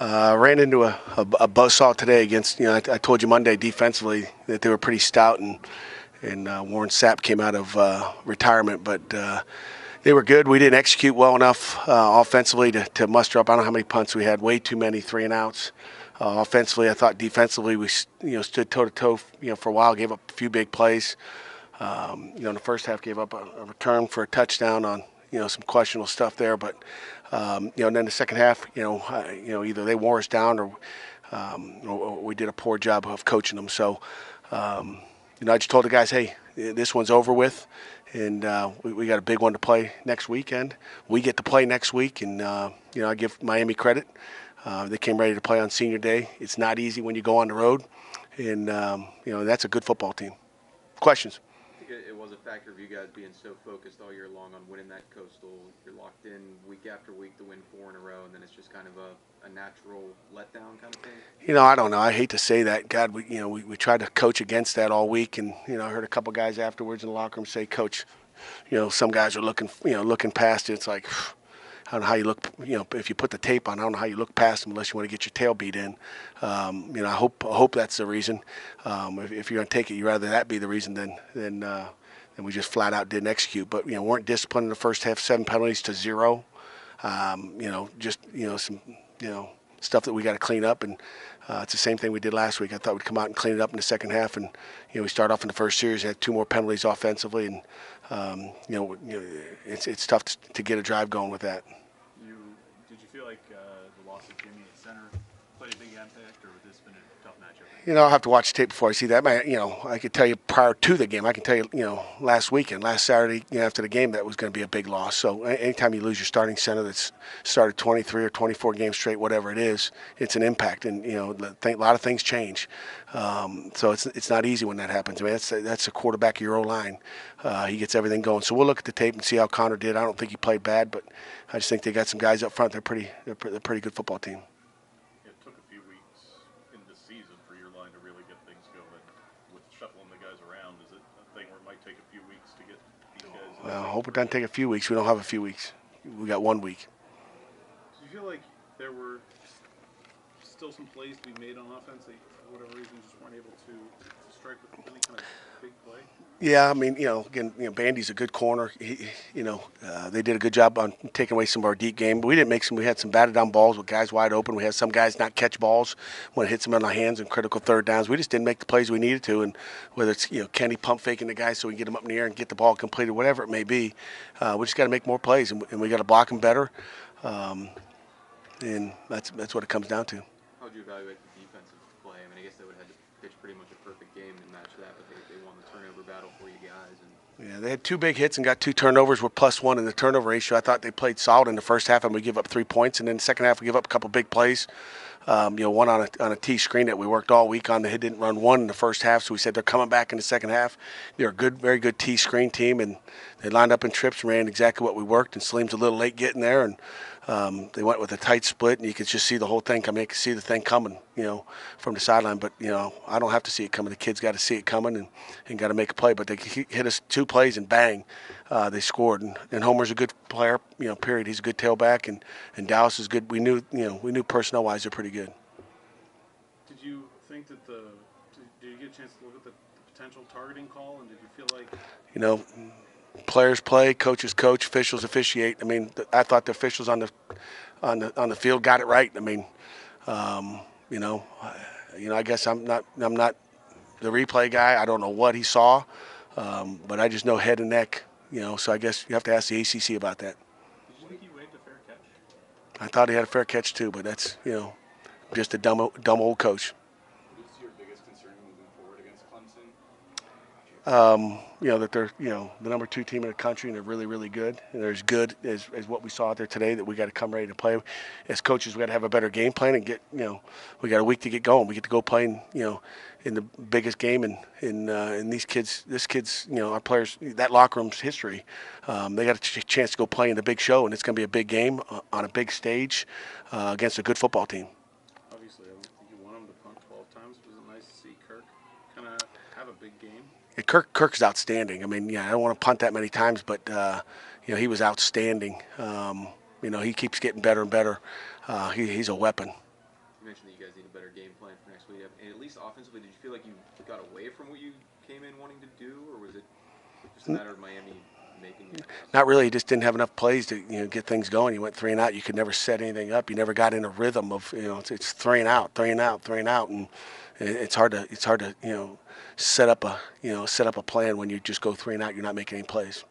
Ran into a buzzsaw today against, I told you Monday defensively that they were pretty stout, and Warren Sapp came out of retirement, but they were good. We didn't execute well enough offensively to muster up. I don't know how many punts we had, way too many 3-and-outs. Offensively, I thought defensively we stood toe-to-toe for a while, gave up a few big plays. In the first half gave up a return for a touchdown on some questionable stuff there, but and then the second half, either they wore us down or we did a poor job of coaching them. So, I just told the guys, hey, this one's over with, and we got a big one to play next weekend. We get to play next week, and I give Miami credit. They came ready to play on Senior Day. It's not easy when you go on the road, and that's a good football team. Questions? It was a factor of you guys being so focused all year long on winning that Coastal. You're locked in week after week to win 4 in a row, and then it's just kind of a natural letdown kind of thing? I don't know. I hate to say that. God, we tried to coach against that all week, and I heard a couple guys afterwards in the locker room say, Coach, some guys are looking past it. It's like, I don't know how you look, if you put the tape on, I don't know how you look past them unless you want to get your tail beat in. I hope that's the reason. If you're going to take it, you'd rather that be the reason than we just flat out didn't execute. But, weren't disciplined in the first half, 7 penalties to 0. Some stuff that we got to clean up. And it's the same thing we did last week. I thought we'd come out and clean it up in the second half. And, we start off in the first series, had 2 more penalties offensively. And, it's tough to get a drive going with that. Did you feel like the loss of Jimmy at center played a big impact, or would this been a tough matchup? I'll have to watch the tape before I see that. I could tell you prior to the game. I can tell you, last Saturday, after the game, that was going to be a big loss. So anytime you lose your starting center that's started 23 or 24 games straight, whatever it is, it's an impact. And, a lot of things change. So it's not easy when that happens. I mean, that's the quarterback of your O-line. He gets everything going. So we'll look at the tape and see how Connor did. I don't think he played bad, but I just think they got some guys up front. They're a pretty good football team. It took a few weeks in the season for your line to really get things going. With shuffling the guys around, is it a thing where it might take a few weeks to get these guys? Well, I hope it doesn't take a few weeks. We don't have a few weeks. We got 1 week. Do you feel like there were still some plays to be made on offense that, for whatever reason, just weren't able to strike with any kind of big play? Yeah, I mean, again, Bandy's a good corner. They did a good job on taking away some of our deep game. But we didn't make some. We had some batted down balls with guys wide open. We had some guys not catch balls when it hits them in our hands in critical third downs. We just didn't make the plays we needed to. And whether it's Kenny pump faking the guys so we can get them up in the air and get the ball completed, whatever it may be, we just got to make more plays and we got to block them better. And that's what it comes down to. How would you evaluate the defensive play? I mean, I guess they would have had to pitch pretty much a perfect game to match that, but they won the turnover battle for you guys. Yeah, they had 2 big hits and got 2 turnovers. We're +1 in the turnover ratio. I thought they played solid in the first half, and we give up 3 points. And then the second half, we give up a couple big plays. One on a T screen that we worked all week on. They didn't run one in the first half, so we said they're coming back in the second half. They're a good, very good T screen team, and they lined up in trips, ran exactly what we worked. And Salim's a little late getting there, and they went with a tight split, and you could just see the whole thing coming. You could see the thing coming, from the sideline. But, I don't have to see it coming. The kids got to see it coming and got to make a play. But they hit us 2 plays, and bang, they scored. And Homer's a good player, period. He's a good tailback, and Dallas is good. We knew personnel-wise they're pretty good. Did you think that did you get a chance to look at the potential targeting call, and did you feel like players play, coaches coach, officials officiate. I mean, I thought the officials on the field got it right. I mean, I guess I'm not the replay guy. I don't know what he saw, but I just know head and neck. So I guess you have to ask the ACC about that. Did you think he waived a fair catch? I thought he had a fair catch too, but that's just a dumb old coach. What's your biggest concern moving forward against Clemson? That they're, the number 2 team in the country, and they're really, really good. And they're as good as what we saw out there today, that we got to come ready to play. As coaches, we got to have a better game plan and get, we got a week to get going. We get to go play in the biggest game in these kids, our players, that locker room's history. They got a chance to go play in the big show, and it's going to be a big game on a big stage against a good football team. Obviously, I don't think you want them to punt 12 times. Was it nice to see Kirk kind of have a big game? Yeah, Kirk's outstanding. I mean, I don't want to punt that many times, but he was outstanding. He keeps getting better and better. He's a weapon. better game plan for next week. And at least offensively, did you feel like you got away from what you came in wanting to do, or was it just a matter of Miami making you? Not really. You just didn't have enough plays to get things going. You went 3 and out. You could never set anything up. You never got in a rhythm of it's 3 and out, 3 and out, 3 and out, and it's hard to set up a plan when you just go 3 and out. You're not making any plays.